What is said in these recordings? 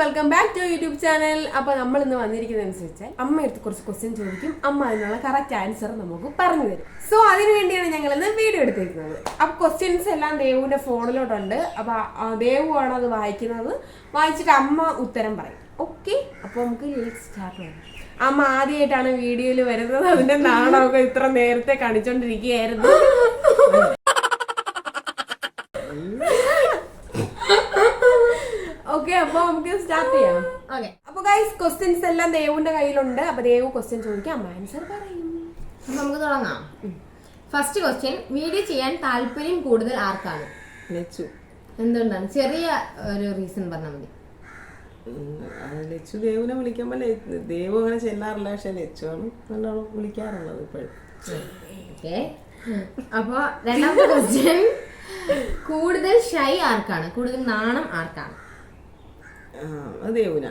Welcome back to YouTube channel. അപ്പൊ നമ്മൾ ഇന്ന് വന്നിരിക്കുന്നതെന്ന് വെച്ചാൽ അമ്മയടുത്ത് കുറച്ച് ക്വസ്റ്റ്യൻ ചോദിക്കും, അമ്മ അതിനുള്ള കറക്റ്റ് ആൻസർ നമുക്ക് പറഞ്ഞു തരും. സോ അതിനു വേണ്ടിയാണ് ഞങ്ങൾ ഇന്ന് വീഡിയോ എടുത്തിരിക്കുന്നത്. അപ്പൊ ക്വസ്റ്റ്യൻസ് എല്ലാം ദേവുവിന്റെ ഫോണിലോട്ടുണ്ട്. അപ്പൊ ദേവു ആണ് അത് വായിക്കുന്നത്. വായിച്ചിട്ട് അമ്മ ഉത്തരം പറയും. ഓക്കെ, അപ്പൊ നമുക്ക് സ്റ്റാർട്ട് ചെയ്യാം. അമ്മ ആദ്യമായിട്ടാണ് വീഡിയോയിൽ വരുന്നത്. അതിന്റെ നാണമൊക്കെ ഇത്ര നേരത്തെ കാണിച്ചോണ്ടിരിക്കുകയായിരുന്നു. ഓക്കെ, അപ്പൊ നമുക്ക് സ്റ്റാർട്ട് ചെയ്യാം. ഓക്കെ, അപ്പൊ ഗൈസ് ക്വസ്റ്റ്യൻസ് എല്ലാം ദേവുവിന്റെ കയ്യിലുണ്ട്. അപ്പൊ ദേവു ക്വസ്റ്റ്യൻ ചോദിക്കാം, അമ്മ ആൻസർ പറയും. അപ്പൊ നമുക്ക് തുടങ്ങാം. ഫസ്റ്റ് ക്വസ്റ്റ്യൻ, വീഡിയോ ചെയ്യാൻ താല്പര്യം കൂടുതൽ ആർക്കാണ്? ലച്ചു. എന്തുകൊണ്ടാണ്? ചെറിയ ഒരു റീസൺ പറഞ്ഞാൽ മതി. ലച്ചു ദേവുനെ വിളിക്കുമ്പോൾ ദേവു അങ്ങനെ ചെല്ലാറില്ല, പക്ഷെ ലച്ചു ആണ് നല്ലോണം വിളിക്കാറുള്ളത് ഇപ്പോഴും. ഓക്കെ, അപ്പൊ രണ്ടാമത്തെ ക്വസ്റ്റ്യൻ, കൂടുതൽ ഷൈ ആർക്കാണ്? കൂടുതൽ നാണം ആർക്കാണ്? അത് ദേവുന.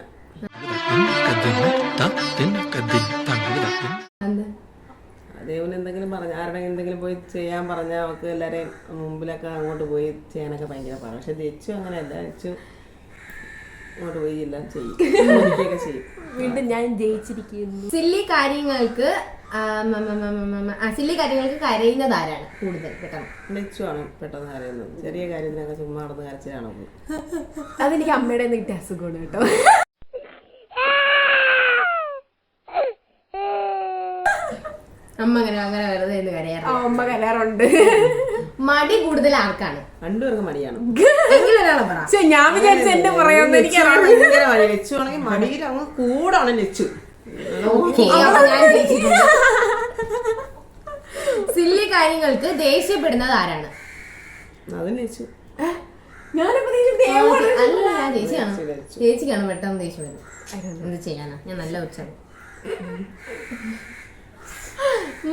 ദേവുന് എന്തെങ്കിലും പറഞ്ഞ ആരുടെ എന്തെങ്കിലും പോയി ചെയ്യാൻ പറഞ്ഞാൽ അവർക്ക് എല്ലാവരെയും മുമ്പിലൊക്കെ അങ്ങോട്ട് പോയി ചെയ്യാനൊക്കെ ഭയങ്കര പാടാണ്. പക്ഷെ ലച്ചു അങ്ങനെയല്ല, ലച്ചു അങ്ങോട്ട് പോയി എല്ലാം ചെയ്യും. വീണ്ടും ഞാൻ ജയിച്ചിരിക്കുന്നു. സില്ലി കാര്യങ്ങൾക്ക് കരയുന്നത് ആരാണ് കൂടുതൽ പെട്ടെന്ന്? ലച്ചു ആണ് പെട്ടെന്ന് കരയുന്നത്. ചെറിയ കാര്യത്തിനൊക്കെ ചുമ്മാ നടന്ന് കരച്ചിലാണോ? അതെനിക്ക് അമ്മയുടെ കിട്ടിയ അസുഖമാണ് കേട്ടോ. അമ്മ അങ്ങനെ അങ്ങനെ വെറുതെ കരയാറ്. അമ്മ കരയാറുണ്ട്. മടി കൂടുതൽ ആർക്കാണ്? രണ്ടുപേർക്ക് മടിയാണ്. ഞാൻ വിചാരിച്ച എന്നെ പറയാമെന്ന് എനിക്കറിയാം. ഭയങ്കര മടി. ലച്ചു ആണെങ്കിൽ മടിയിൽ അങ്ങ് കൂടാണ് ലച്ചു. സില്ലി കാര്യങ്ങൾക്ക് ദേഷ്യപ്പെടുന്നത് ആരാണ്? അത് ലച്ചു. ചേച്ചിക്കാണ് പെട്ടെന്ന് ദേഷ്യം വരുന്നത്. എന്ത് ചെയ്യാനാ, ഞാൻ നല്ല ഉച്ചാണ്.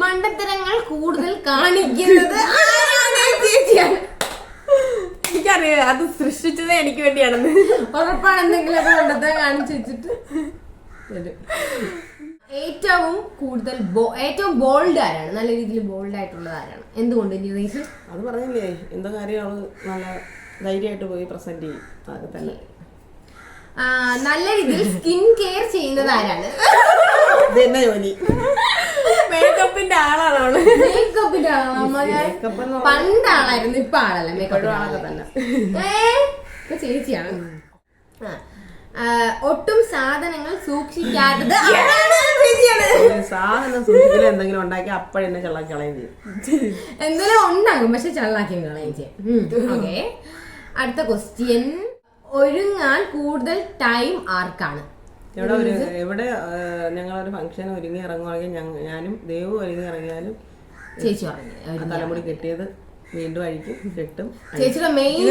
മണ്ടത്തരങ്ങൾ കൂടുതൽ കാണിക്കുന്നത് ചേച്ചിയാണ്. എനിക്കറിയാം, അത് സൃഷ്ടിച്ചത് എനിക്ക് വേണ്ടിയാണെന്ന്. ഉറപ്പാണ് എന്തെങ്കിലും മണ്ടത്തരം കാണിച്ചു വെച്ചിട്ട്. ഏറ്റവും ബോൾഡ് ആരാണ്? നല്ല രീതിയിൽ ബോൾഡ് ആയിട്ടുള്ളത് ആരാണ്? എന്തുകൊണ്ട്? അത് പറഞ്ഞില്ലേ, എന്തോ കാര്യം അവള് നല്ല ധൈര്യമായിട്ട് പോയി പ്രസന്റ് ചെയ്യും. അതൊക്കെ തന്നെ. നല്ല രീതിയിൽ സ്കിൻ കെയർ ചെയ്യുന്നത് ആരാണ്? ഇതെന്നെ ജോലി. മേക്കപ്പിന്റെ ആളാണ് അവള്. മേക്കപ്പിന്റെ ആളാണ്. പണ്ടാളായിരുന്നു, ഇപ്പൊ ആളല്ല. മേക്കപ്പ് ആളൊക്കെ തന്നെ. ചേച്ചിയാണ്. ഒട്ടും സാധനങ്ങൾ സൂക്ഷിക്കാത്തത് സാധനം സൂക്ഷിക്കല് എന്തെങ്കിലും ഉണ്ടാക്കി അപ്പഴെന്നെ ചള്ളാക്കി കളയും ചെയ്യും. എന്തെങ്കിലും ഉണ്ടാകും, പക്ഷെ ചള്ളാക്കി കളയും ചെയ്യും. ഓക്കെ, അടുത്ത ക്വസ്റ്റ്യൻ, ഒരുങ്ങാൻ കൂടുതൽ ടൈം ആർക്കാണ്? എവിടെ ഞങ്ങളൊരു ഫംഗ്ഷൻ ഒരുങ്ങി ഇറങ്ങുവാണെങ്കിൽ ഞാനും ദേവു ഒരുങ്ങി ഇറങ്ങിയാലും ചേച്ചി തലമുടി കെട്ടിയത് വീണ്ടും അഴിക്കും, കെട്ടും. ചേച്ചിയുടെ മെയിൻ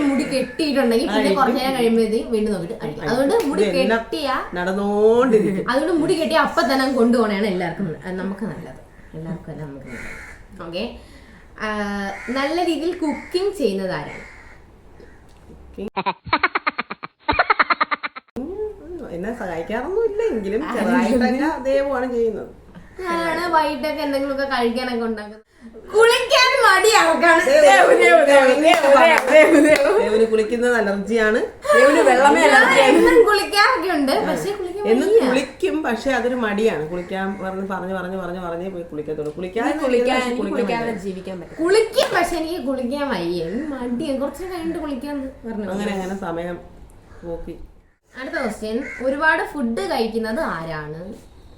മുടി കെട്ടിയിട്ടുണ്ടെങ്കിൽ പിന്നെ കുറച്ചു നേരം കഴിയുമ്പോഴത്തേക്കും വീണ്ടും നോക്കിട്ട് അഴിക്കും. അതുകൊണ്ട് മുടി കെട്ടിയാ നടന്നോണ്ടിരിക്കും. അതുകൊണ്ട് മുടി കെട്ടിയ അപ്പൊ തന്നെ കൊണ്ടുപോകണയാണ് എല്ലാവർക്കും നമുക്ക് നല്ലത്. എല്ലാവർക്കും അല്ല, നമുക്ക് നല്ലത്. ഓക്കെ, നല്ല രീതിയിൽ കുക്കിംഗ് ചെയ്യുന്നത് ആരാണ്? എന്നെ സഹായിക്കാറൊന്നും ഇല്ലെങ്കിലും ചെറുതായിട്ടൊക്കെ ദേവുവാണ് ചെയ്യുന്നത്. ഞാനാണ് വൈകിട്ടൊക്കെ എന്തെങ്കിലുമൊക്കെ കഴിക്കാനൊക്കെ ഉണ്ടാക്കുന്നത്. കുളിക്കാൻ മടി ആർക്കാണ്? ദേവുന് കുളിക്കുന്നത് അലർജിയാണ്. എന്നും കുളിക്കാറൊക്കെ ഉണ്ട്, പക്ഷെ എന്നും കുളിക്കും, പക്ഷെ അതൊരു മടിയാണ്. കുളിക്കാൻ പറഞ്ഞ് പോയി കുളിക്കത്തുള്ളൂ. ജീവിക്കാൻ പറ്റും. കുളിക്കും, പക്ഷെ എനിക്ക് കുളിക്കാൻ വയ്യ, മടിയാണ്. കുറച്ച് കഴിഞ്ഞിട്ട് കുളിക്കാന്ന് പറഞ്ഞു. അങ്ങനെ സമയം നോക്കി. അടുത്ത ക്വസ്റ്റ്യൻ, ഒരുപാട് ഫുഡ് കഴിക്കുന്നത് ആരാണ്?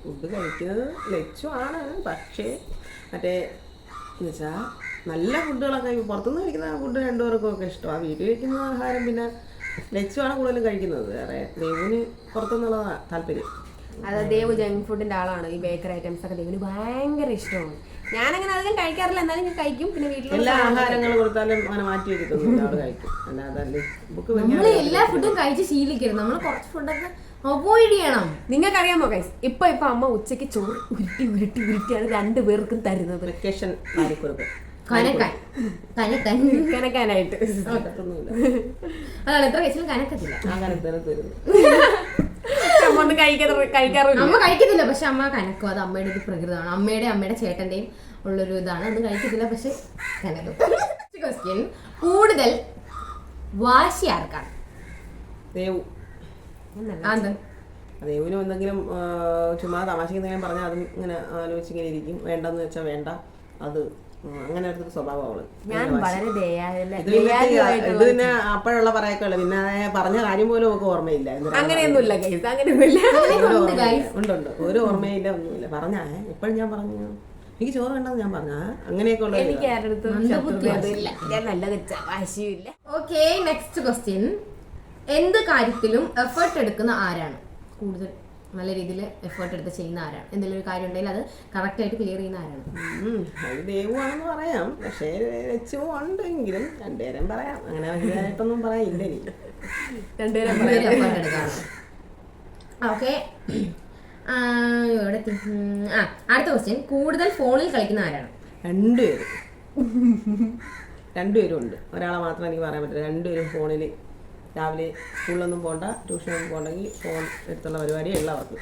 ഫുഡ് കഴിക്കുന്നത് ലച്ചു ആണ്, പക്ഷേ മറ്റേ എന്നുവെച്ചാ നല്ല ഫുഡുകളൊക്കെ പുറത്തുനിന്ന് കഴിക്കുന്ന ഫുഡ് രണ്ടുപേർക്കും ഒക്കെ ഇഷ്ടമാണ്. വീട്ടിൽ കഴിക്കുന്ന ആഹാരം പിന്നെ ലച്ചു ആണ് കൂടുതലും കഴിക്കുന്നത്. വേറെ ദേവുന് പുറത്തുനിന്നുള്ള താല്പര്യം. അത് ദേവു ജങ്ക് ഫുഡിന്റെ ആളാണ്. ഈ ബേക്കറി ഐറ്റംസ് ഒക്കെ ദേവുന് ഭയങ്കര ഇഷ്ടമാണ്. ഞാനങ്ങനെ അധികം കഴിക്കാറില്ല, എന്നാലും ഞാൻ കഴിക്കും. പിന്നെ വീട്ടിൽ എല്ലാ ആഹാരങ്ങൾ കൊടുത്താലും അങ്ങനെ മാറ്റി വെച്ചിട്ടൊന്നും അവള് കഴിക്കും. അല്ലാതെ ബുക്ക് നമ്മള് എല്ലാ ഫുഡും കഴിച്ച് ശീലിക്കരുത്. നമ്മള് കുറച്ച് ഫുഡൊക്കെ അവോയ്ഡ് ചെയ്യണം. നിങ്ങൾക്കറിയാമോ ഗൈസ്, ഇപ്പൊ അമ്മ ഉച്ചക്ക് ചോറ് ഉരുട്ടിയാണ് രണ്ടുപേർക്കും തരുന്നത്. വെക്കേഷൻ കനക്കാനായിട്ട്. അതാണ് എത്ര കഴിച്ചാലും കനക്കത്തില്ല. അമ്മ കഴിക്കാറില്ല. അമ്മ കഴിക്കത്തില്ല, പക്ഷെ അമ്മ കനക്കും. അത് അമ്മയുടെ ഒരു പ്രകൃതമാണ്. അമ്മയുടെ ചേട്ടന്റെയും ഉള്ളൊരു ഇതാണ്. അത് കഴിക്കത്തില്ല, പക്ഷെ കനക്കും. ക്വസ്റ്റ്യൻ, കൂടുതൽ വാശി ആർക്കാണ്? ദേവു. അത് ദേവുവിനും എന്തെങ്കിലും ചുമ്മാ തമാശക്ക് എന്തെങ്കിലും പറഞ്ഞാൽ അതും ഇങ്ങനെ ആലോചിച്ചിങ്ങനെ ഇരിക്കും. വേണ്ടെന്ന് വെച്ചാൽ വേണ്ട, അത് അങ്ങനെ ഒരു സ്വഭാവം അവള്. ഞാൻ വളരെ ഇത് പിന്നെ അപ്പോഴുള്ള പറയൊക്കെയുള്ളു, പിന്നെ പറഞ്ഞ കാര്യം പോലും ഒക്കെ ഓർമ്മയില്ല. അങ്ങനെയൊന്നുമില്ല ഗൈസ്, അങ്ങനെയൊന്നുമില്ല. ഉണ്ട് ഒരു ഓർമ്മയില്ല, ഒന്നുമില്ല. പറഞ്ഞാ എപ്പോഴും ഞാൻ പറഞ്ഞു എനിക്ക് ചോറ് വേണ്ടെന്ന് ഞാൻ പറഞ്ഞ അങ്ങനെയൊക്കെ ഉള്ള. എനിക്ക് ആരുടെ അടുത്തും ഞാൻ നല്ല വാശിയുമില്ല. Okay, next question. എന്ത് കാര്യത്തിലും എഫേർട്ട് എടുക്കുന്ന ആരാണ്? കൂടുതൽ നല്ല രീതിയിൽ എഫേർട്ട് എടുത്ത് ചെയ്യുന്ന ആരാണ്? എന്തെങ്കിലും ഒരു കാര്യം ഉണ്ടെങ്കിൽ അത് കറക്റ്റ് ആയിട്ട് ക്ലിയർ ചെയ്യുന്ന ആരാണ്? അത് ദേവുവാണെന്ന് പറയാം, പക്ഷേ ലച്ചു ഉണ്ടെങ്കിലും രണ്ടുപേരും പറയാം. അങ്ങനെ വലുതായിട്ടൊന്നും പറയാനില്ല എനിക്ക്. രണ്ടുപേരും എഫേർട്ട് എടുക്കാറ്. ഓക്കെ, അടുത്ത ക്വസ്റ്റ്യൻ. കൂടുതൽ ഫോണിൽ കളിക്കുന്ന ആരാണ്? രണ്ടുപേരും ഉണ്ട്. ഒരാളെ മാത്രം എനിക്ക് പറയാൻ പറ്റില്ല. രണ്ടുപേരും ഫോണിൽ രാവിലെ സ്കൂളിലൊന്നും പോകണ്ട, ട്യൂഷനൊന്നും പോകണ്ടെങ്കിൽ ഫോൺ എടുത്തുള്ള പരിപാടിയേ ഉള്ള അവർക്ക്.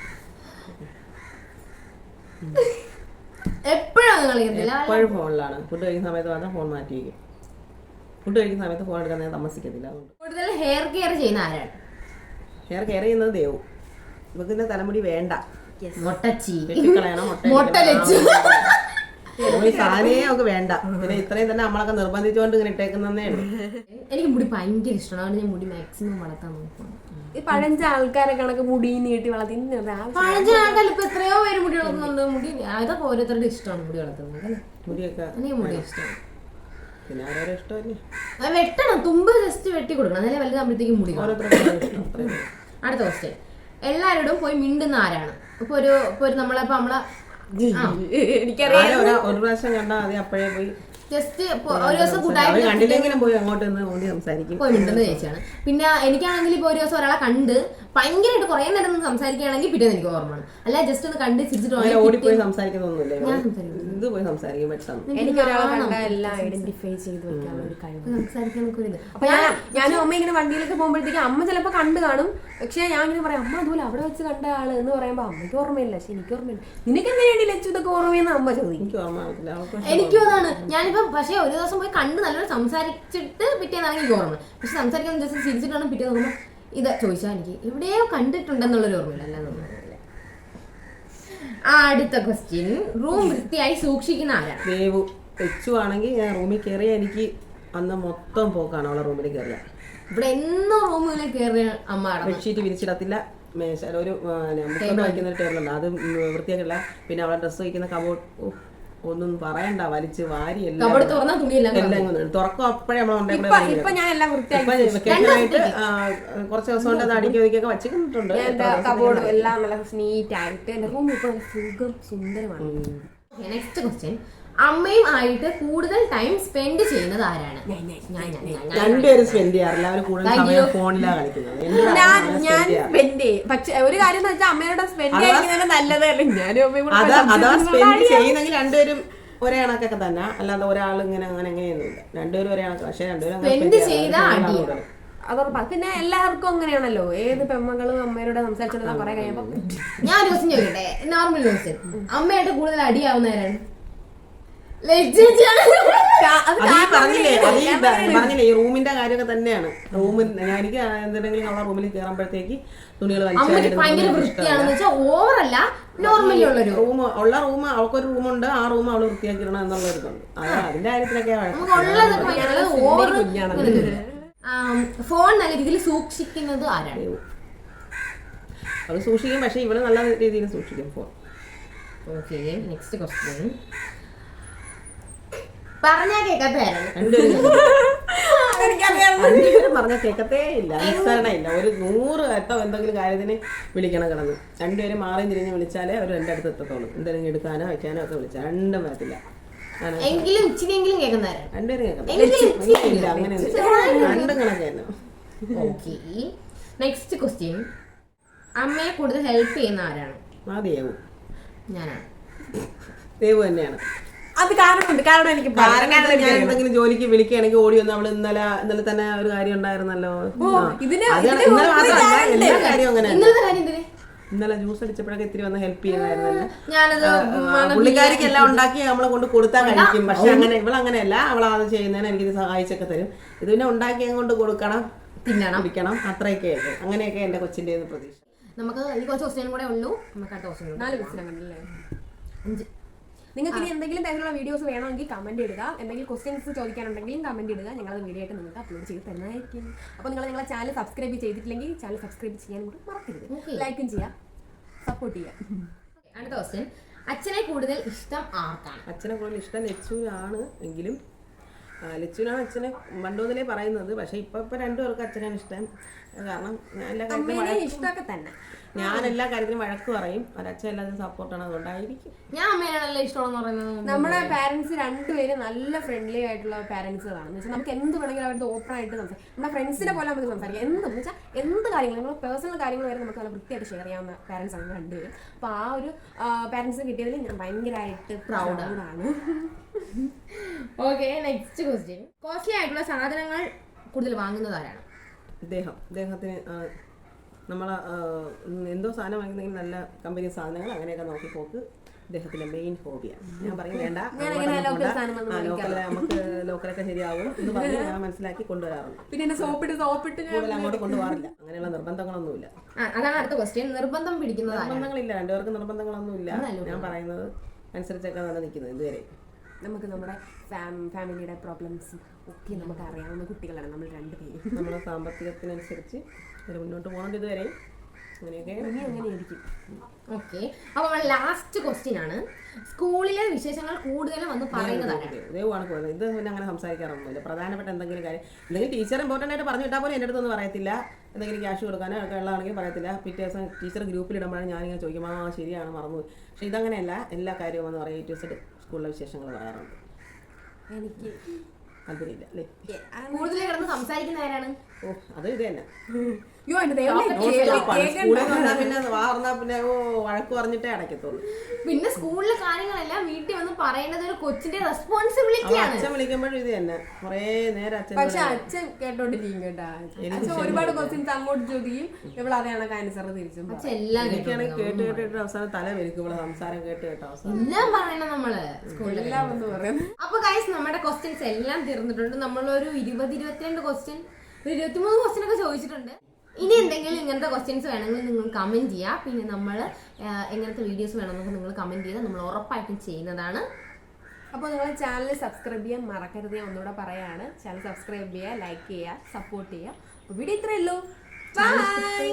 എപ്പോഴും ഫോണിലാണ്. ഫുഡ് കഴിക്കുന്ന സമയത്ത് മാത്രം ഫോൺ മാറ്റി വയ്ക്കും. ഫുഡ് കഴിക്കുന്ന സമയത്ത് ഫോൺ എടുക്കാൻ താമസിക്കത്തില്ല. അതുകൊണ്ട് കൂടുതൽ ഹെയർ കെയർ ചെയ്യുന്ന ആരാണ്? ഹെയർ കെയർ ചെയ്യുന്നത് ദേവു. ഇവർക്ക് തലമുടി വേണ്ട, വെട്ടിക്കളയണം, സാധനേ ഒക്കെ വേണ്ട. പിന്നെ ഇത്രയും തന്നെ നമ്മളൊക്കെ നിർബന്ധിച്ചുകൊണ്ട് ഇങ്ങനെ ഇട്ടേക്കുന്നേ ഉള്ളൂ. എനിക്ക് മുടി ഭയങ്കര ഇഷ്ടമാണ്, അതുകൊണ്ട് ഞാൻ മുടി മാക്സിമം വളർത്താൻ നോക്കണം. ഈ പഴഞ്ച ആൾക്കാരെ കണക്ക് മുടി നീട്ടി വളർത്തി പഴഞ്ച ആൾക്കാർ ഇപ്പൊ എത്രയോ പേര് മുടി വളർത്തുന്നുണ്ട്. മുടി അതൊക്കെ ഓരോരുത്തരുടെ ഇഷ്ടമാണ് മുടി വളർത്തുന്നത്. മുടിയൊക്കെ എനിക്ക് മുടി ഇഷ്ടമാണ്. പിന്നെ ഓരോരോ ഇഷ്ടമല്ലേ. വെട്ടണം, തുമ്പ് ജസ്റ്റ് വെട്ടി കൊടുക്കണം, എന്നാലേ വലുതാകുമ്പോഴത്തേക്കും മുടി. അടുത്ത ക്വസ്റ്റ്യൻ. എല്ലാവരോടും പോയി മിണ്ടുന്ന ആരാണ്? ഇപ്പൊ ഒരു നമ്മളെ എനിക്കറിയാം, ഒരു പ്രാവശ്യം കണ്ടാൽ അത് അപ്പോഴേ പോയി ജസ്റ്റ് ഒരു ദിവസം കൂട്ടായി കണ്ടില്ലെങ്കിലും പോയി അങ്ങോട്ട് സംസാരിക്കും, പോയി മിണ്ടുന്ന ചേച്ചിയാണ്. പിന്നെ എനിക്കാണെങ്കിൽ ഇപ്പൊ ഒരു ദിവസം ഒരാളെ കണ്ട് ഭയങ്കരമായിട്ട് കുറെ നേരം സംസാരിക്കുകയാണെങ്കിൽ പിറ്റേന്ന് എനിക്ക് ഓർമ്മയാണ്. അല്ല ജസ്റ്റ് ഒന്ന് കണ്ട് ചിരിച്ചിട്ട് ഓടിപ്പോയി സംസാരിക്കുന്നൊന്നുമില്ല. ഇത് പോയി സംസാരിക്കും പെട്ടെന്ന്. എനിക്ക് ഒരാളെ കണ്ടാൽ എല്ലാം ഐഡന്റിഫൈ ചെയ്ത് വെക്കാനുള്ള ഒരു കഴിവ്. സംസാരിക്കാൻ ഇത്. അപ്പൊ ഞാനും അമ്മ ഇങ്ങനെ വണ്ടിയിലൊക്കെ പോകുമ്പോഴത്തേക്ക് അമ്മ ചിലപ്പോ കണ്ടു കാണും. പക്ഷെ ഞാൻ ഇങ്ങനെ പറയാം, അമ്മ അതുപോലെ അവിടെ വെച്ച് കണ്ട ആള് എന്ന് പറയുമ്പോ അമ്മയ്ക്ക് ഓർമ്മയില്ല, പക്ഷെ എനിക്ക് ഓർമ്മയില്ല. നിനക്ക് എങ്ങനെയാണ് ലച്ചു ഇതൊക്കെ ഓർമ്മയെന്ന് അമ്മ ചോദിക്കും. എനിക്കും അതാണ്. ഞാനിപ്പോ പക്ഷെ ഒരു ദിവസം പോയി കണ്ട് നല്ലോണം സംസാരിച്ചിട്ട് പിറ്റേന്നാണ് എനിക്ക് ഓർമ്മ. പക്ഷെ സംസാരിക്കാൻ ദിവസം ചിരിച്ചിട്ടാണ് പിറ്റേ നോക്കുമ്പോ ഇത് ചോദിച്ചാൽ എനിക്ക് എവിടെയോ കണ്ടിട്ടുണ്ടെന്നുള്ളൊരു ഓർമ്മയില്ല. അല്ലാതെ അടുത്ത ക്വസ്റ്റ്യൻ. റൂം വൃത്തിയായി സൂക്ഷിക്കുന്ന ആരാണ്? ദേവു. ലച്ചു ആണെങ്കിൽ ഞാൻ റൂമിൽ കയറിയ എനിക്ക് അന്ന് മൊത്തം പോക്കാണ് അവളെ റൂമിൽ കയറിയ. ഇവിടെ എന്നും റൂമിൽ കയറിയ അമ്മ ബെഡ്ഷീറ്റ് വിരിച്ചിടത്തില്ല. ഒരു മുഖം വയ്ക്കുന്ന ഒരു ടേബിളുണ്ട്, അത് വൃത്തിയാക്കില്ല. പിന്നെ അവളെ ഡ്രസ്സ് വയ്ക്കുന്ന കബോർഡ് ഒന്നും പറയണ്ട, വലിച്ച് വാരി എല്ലാം തുറക്കും. അപ്പോഴേ വെക്കേഷനായിട്ട് കുറച്ച് ദിവസം കൊണ്ട് അത് അടുക്കി ഒതുക്കിയൊക്കെ വച്ചിട്ടുണ്ട്. കബോർഡ് എല്ലാം നല്ല നീറ്റ് ആയിട്ട് എന്റെ റൂം ഇപ്പൊ സുന്ദരമാണ്. Next question. അമ്മയും ആയിട്ട് കൂടുതൽ ടൈം സ്പെൻഡ് ചെയ്യുന്നത് ആരാണ്? രണ്ടുപേരും സ്പെൻഡ് ചെയ്യാറില്ല, അവര് കൂടുതൽ ഫോണിലാണ് കളിക്കുന്നത്. ഞാൻ സ്പെൻഡ് ചെയ്യും. പക്ഷെ ഒരു കാര്യം എന്ന് വെച്ചാൽ അമ്മയോട് സ്പെൻഡ് ചെയ്യുന്നത് നല്ലതല്ലേ. അതാ സ്പെൻഡ് ചെയ്യുന്നെങ്കിൽ രണ്ടുപേരും ഒരേ കണക്കൊക്കെ തന്നെ, അല്ലാതെ ഒരാൾ ഇങ്ങനെ അങ്ങനെ എങ്ങനെയൊന്നുമില്ല. രണ്ടുപേരും ഒരേ കണക്ക്. പക്ഷെ രണ്ടുപേരും അതുറപ്പാ. പിന്നെ എല്ലാവർക്കും അങ്ങനെയാണല്ലോ, ഏത് പെമ്മകളും അമ്മയോട് സംസാരിച്ചോണ്ടാ കുറെ കഴിയുമ്പോ. ഞാൻ ഒരു ദിവസം ചോദിക്കട്ടെ, നോർമൽ ദിവസം അമ്മയായിട്ട് കൂടുതൽ അടിയാവുന്നവരാണ്? പറഞ്ഞില്ലേ, ഈ റൂമിന്റെ കാര്യമൊക്കെ തന്നെയാണ്. റൂമിൽ എനിക്ക് എന്തെങ്കിലും അവളെ റൂമിൽ കയറുമ്പോഴത്തേക്ക് തുണികൾ റൂം ഉള്ള റൂം അവൾക്കൊരു റൂമുണ്ട്, ആ റൂം അവള് വൃത്തിയാക്കിയിടണം എന്നുള്ളൊരു ഇതുണ്ട്. അതിന്റെ കാര്യത്തിലൊക്കെ ഫോൺ നല്ല രീതിയിൽ സൂക്ഷിക്കുന്നത് ആരാണ്? അത് സൂക്ഷിക്കും, പക്ഷെ ഇവള് നല്ല രീതിയിൽ സൂക്ഷിക്കും ഫോൺ. Okay, next question. പറഞ്ഞാ കേൾക്കാത്തവരാണ്. പറഞ്ഞ കേൾക്കത്തേ ഇല്ല, അനുസരണ ഇല്ല. ഒരു 100 വട്ടം എന്തെങ്കിലും കാര്യത്തിന് വിളിക്കണം കിടന്ന്. രണ്ടുപേരും മാറി തിരിഞ്ഞ് വിളിച്ചാലേ അവർ എൻ്റെ അടുത്ത് എത്തത്തുള്ളൂ. എന്തെങ്കിലും എടുക്കാനോ വയ്ക്കാനോ ഒക്കെ വിളിച്ചാൽ രണ്ടും വരത്തില്ല. എങ്കിലും ഇച്ചിരിയെങ്കിലും കേൾക്കുന്നവരാണ്. രണ്ടുപേരും കേൾക്കത്തില്ല, അങ്ങനെ രണ്ടും കണക്ക് തന്നെ. Okay, next question. അമ്മയെ കൂടുതൽ ഹെൽപ്പ് ചെയ്യുന്ന ആരാണ്? ആ ദേവു. ഞാനാണ്. ദേവു തന്നെയാണ്. അത് കാരണമുണ്ട്. കാരണം എനിക്ക് ഞാൻ എന്തെങ്കിലും ജോലിക്ക് വിളിക്കുകയാണെങ്കിൽ ഓടി വന്ന് അവള് ഇന്നലെ തന്നെ ഒരു കാര്യം ഉണ്ടായിരുന്നല്ലോ. ഇന്നത്തെ കാര്യം ഇന്നലെ ജ്യൂസ് അടിച്ചപ്പോഴൊക്കെ ഇത്തിരി വന്ന് ഹെൽപ്പ് ചെയ്യുമായിരുന്നല്ലോ. ഞാനത് പുള്ളിക്കാരിക്ക് എല്ലാം ഉണ്ടാക്കി നമ്മളെ കൊണ്ട് കൊടുത്താൽ കഴിക്കും. പക്ഷെ അങ്ങനെ ഇവളങ്ങനെയല്ല, അവളത് ചെയ്യുന്നതിന് എനിക്കിത് സഹായിച്ചൊക്കെ തരും. ഇത് പിന്നെ ഉണ്ടാക്കി കൊണ്ട് കൊടുക്കണം, തിന്നണം, കുടിക്കണം, അത്രയൊക്കെ അങ്ങനെയൊക്കെ എന്റെ കൊച്ചിന്റെ പ്രതീക്ഷ. നമുക്ക് ഈ കുറച്ച് ക്വസ്റ്റ്യൻ കൂടെ ഉള്ളൂ. നമുക്ക് അടുത്ത ക്വസ്റ്റ്യൻ 4 ക്വസ്റ്റ്യൻ കണ്ടല്ലേ. 5. നിങ്ങൾക്ക് ഇനി എന്തെങ്കിലും തരത്തിലുള്ള വീഡിയോസ് വേണമെങ്കിൽ കമന്റ് ഇടുക. എന്തെങ്കിലും ക്വസ്റ്റ്യൻസ് ചോദിക്കാനുണ്ടെങ്കിലും കമന്റ് ഇടുക. ഞങ്ങളത് വീഡിയോ ആയിട്ട് നിങ്ങൾക്ക് അപ്ലോഡ് ചെയ്ത് തരുന്നതായിരിക്കും. അപ്പോൾ നിങ്ങൾ ഞങ്ങളെ ചാനൽ സബ്സ്ക്രൈബ് ചെയ്തിട്ടില്ലെങ്കിൽ ചാനൽ സബ്സ്ക്രൈബ് ചെയ്യാൻ കൂടി മറക്കരുത്. ലൈക്കും ചെയ്യുക, സപ്പോർട്ട് ചെയ്യുക. അടുത്ത ക്വസ്റ്റ്യൻ, അച്ഛനെ കൂടുതൽ ഇഷ്ടം ആർക്കാണ്? അച്ഛനെ കൂടുതൽ ഇഷ്ടം ലച്ചുവിനാണ്. എങ്കിലും ലച്ചുവിനാണ് അച്ഛനെ പണ്ട് മുതലേ പറയുന്നത്. പക്ഷെ ഇപ്പൊ രണ്ടുപേർക്കും അച്ഛനാണ് ഇഷ്ടം. കാരണം ഇഷ്ടമൊക്കെ തന്നെ ഞാൻ എല്ലാ കാര്യത്തിലും വഴക്ക് പറയും. അച്ഛൻ എല്ലാത്തിനും സപ്പോർട്ടാണ്. അതുകൊണ്ടായിരിക്കും ഞാൻ അമ്മേനാണല്ലോ ഇഷ്ടമെന്ന് പറയുന്നത്. നമ്മുടെ പാരന്റ്സ് രണ്ടുപേരും നല്ല ഫ്രണ്ട്ലി ആയിട്ടുള്ള പാരന്റ്സുകളാണ്. എന്ന് വെച്ചാൽ നമുക്ക് എന്ത് വേണമെങ്കിലും അവരുടെ ഓപ്പൺ ആയിട്ട് സംസാരിക്കാം. നമ്മുടെ ഫ്രണ്ട്സിനെ പോലെ നമുക്ക് സംസാരിക്കാം. എന്തെന്ന് വെച്ചാൽ എന്ത് കാര്യങ്ങളും നമ്മൾ പേഴ്സണൽ കാര്യങ്ങൾ വരെ നമുക്ക് നല്ല വൃത്തിയായിട്ട് ഷെയർ ചെയ്യാവുന്ന പാരന്റ്സ് ആണ് രണ്ടുപേരും. അപ്പോൾ ആ ഒരു പാരന്റ്സ് കിട്ടിയതിൽ ഞാൻ ഭയങ്കരമായിട്ട് പ്രൗഡാണ്. ഓക്കെ, നെക്സ്റ്റ് ക്വസ്റ്റ്യൻ, കോസ്റ്റ്ലി ആയിട്ടുള്ള സാധനങ്ങൾ കൂടുതൽ വാങ്ങുന്നത് ആരാണ്? ഇദ്ദേഹത്തിന് നമ്മൾ എന്തോ സാധനം വാങ്ങിക്കുന്നെങ്കിൽ നല്ല കമ്പനി സാധനങ്ങൾ അങ്ങനെയൊക്കെ നോക്കി പോക്ക് ഇദ്ദേഹത്തിന്റെ മെയിൻ ഹോബിയാണ്. ഞാൻ പറയും വേണ്ട, നമുക്ക് ലോക്കലൊക്കെ ശരിയാവും എന്ന് പറഞ്ഞ് ഞാൻ മനസ്സിലാക്കി കൊണ്ടുവരാറുണ്ട്. പിന്നെ സോപ്പിട്ട് കൂടുതൽ അങ്ങോട്ട് കൊണ്ടുപോകാറില്ല. അങ്ങനെയുള്ള നിർബന്ധങ്ങളൊന്നുമില്ല. അതാണ് അടുത്ത ക്വസ്റ്റ്യൻ, നിർബന്ധം പിടിക്കുന്നത്? നിർബന്ധങ്ങളില്ല, രണ്ടുപേർക്ക് നിർബന്ധങ്ങളൊന്നുമില്ല. ഞാൻ പറയുന്നത് അനുസരിച്ചൊക്കെ നല്ല നിൽക്കുന്നത് ഇതുവരെ. നമുക്ക് നമ്മുടെ ഫാമിലിയുടെ പ്രോബ്ലംസും ഒക്കെ നമുക്ക് അറിയാവുന്ന കുട്ടികളാണ് നമ്മൾ രണ്ടുപേരും. നമ്മുടെ സാമ്പത്തികത്തിനനുസരിച്ച് മുന്നോട്ട് പോകുന്നത് ഇതുവരെ അങ്ങനെയൊക്കെ അങ്ങനെയായിരിക്കും. ഓക്കെ, അപ്പൊ ലാസ്റ്റ് ക്വസ്റ്റ്യൻ ആണ്, സ്കൂളിലെ വിശേഷങ്ങൾ കൂടുതലും വന്ന് പറയുന്നതാണ്? ഇതേവാണ് കൂടുതൽ. ഇത് പിന്നെ അങ്ങനെ സംസാരിക്കാറൊന്നുമില്ല. പ്രധാനപ്പെട്ട എന്തെങ്കിലും കാര്യം എന്തെങ്കിലും ടീച്ചർ ഇമ്പോർട്ടൻ്റ് ആയിട്ട് പറഞ്ഞു വിട്ടാൽ പോലും എൻ്റെ അടുത്തൊന്നും പറയത്തില്ല. എന്തെങ്കിലും ക്യാഷ് കൊടുക്കാനോ ഒക്കെ ഉള്ളതാണെങ്കിൽ പറയത്തില്ല. പിറ്റേ ദിവസം ടീച്ചർ ഗ്രൂപ്പിലിടുമ്പോഴാണ് ഞാനിങ്ങനെ ചോദിക്കും, ആ ശരിയാണ് മറന്നു. പക്ഷെ ഇതങ്ങനെയല്ല, എല്ലാ കാര്യവും എന്ന് പറയും. ടീച്ചർ സ്കൂളിലെ വിശേഷങ്ങൾ പറയാറുണ്ട്. എനിക്ക് താല്പര്യമില്ല അല്ലേ? കൂടുതൽ കിടന്ന് സംസാരിക്കുന്ന ആരാണ്? ഓ, അത് ഇത് തന്നെ. പിന്നെ വഴക്ക് പറഞ്ഞിട്ടേ അടയ്ക്കത്തുള്ളൂ. പിന്നെ സ്കൂളിലെ കാര്യങ്ങളെല്ലാം വീട്ടിൽ വന്ന് പറയുന്നത് ഒരു കൊച്ചിന്റെ റെസ്പോൺസിബിലിറ്റിയാണ്. അച്ഛൻ വിളിക്കുമ്പോഴും ഇത് തന്നെ കുറേ നേരം അച്ഛൻ. പക്ഷെ അച്ഛൻ കേട്ടോണ്ടിരിക്കും കേട്ടാ. അച്ഛൻ ഒരുപാട് ക്വസ്റ്റ്യൻസ് അങ്ങോട്ട് ചോദിക്കും, ഇവിടെ അതേ ആൻസർ തിരിച്ചും. എനിക്കാണെങ്കിൽ കേട്ട് അവസാനം തല വരിക്കും. ഇവിടെ സംസാരം കേട്ട് അവസാനം എല്ലാം പറയണം നമ്മള് എല്ലാം എന്ന് പറയും. അപ്പൊ ഗൈസ്, നമ്മുടെ ക്വസ്റ്റ്യൻസ് എല്ലാം തീർന്നിട്ടുണ്ട്. നമ്മളൊരു 20-22 ക്വസ്റ്റ്യൻ, 23 ക്വസ്റ്റ്യൻ ഒക്കെ ചോദിച്ചിട്ടുണ്ട്. ഇനി എന്തെങ്കിലും ഇങ്ങനത്തെ ക്വസ്റ്റ്യൻസ് വേണമെങ്കിൽ നിങ്ങൾ കമന്റ് ചെയ്യുക. പിന്നെ നമ്മൾ എങ്ങനത്തെ വീഡിയോസ് വേണമെന്നൊക്കെ നിങ്ങൾ കമന്റ് ചെയ്താൽ നമ്മൾ ഉറപ്പായിട്ടും ചെയ്യുന്നതാണ്. അപ്പോൾ നിങ്ങൾ ചാനൽ സബ്സ്ക്രൈബ് ചെയ്യാൻ മറക്കരുത്. ഞാൻ ഒന്നുകൂടെ പറയാണ്, ചാനൽ സബ്സ്ക്രൈബ് ചെയ്യുക, ലൈക്ക് ചെയ്യുക, സപ്പോർട്ട് ചെയ്യുക. അപ്പോൾ വീഡിയോ ഇത്രയേ ഉള്ളൂ. ബൈ.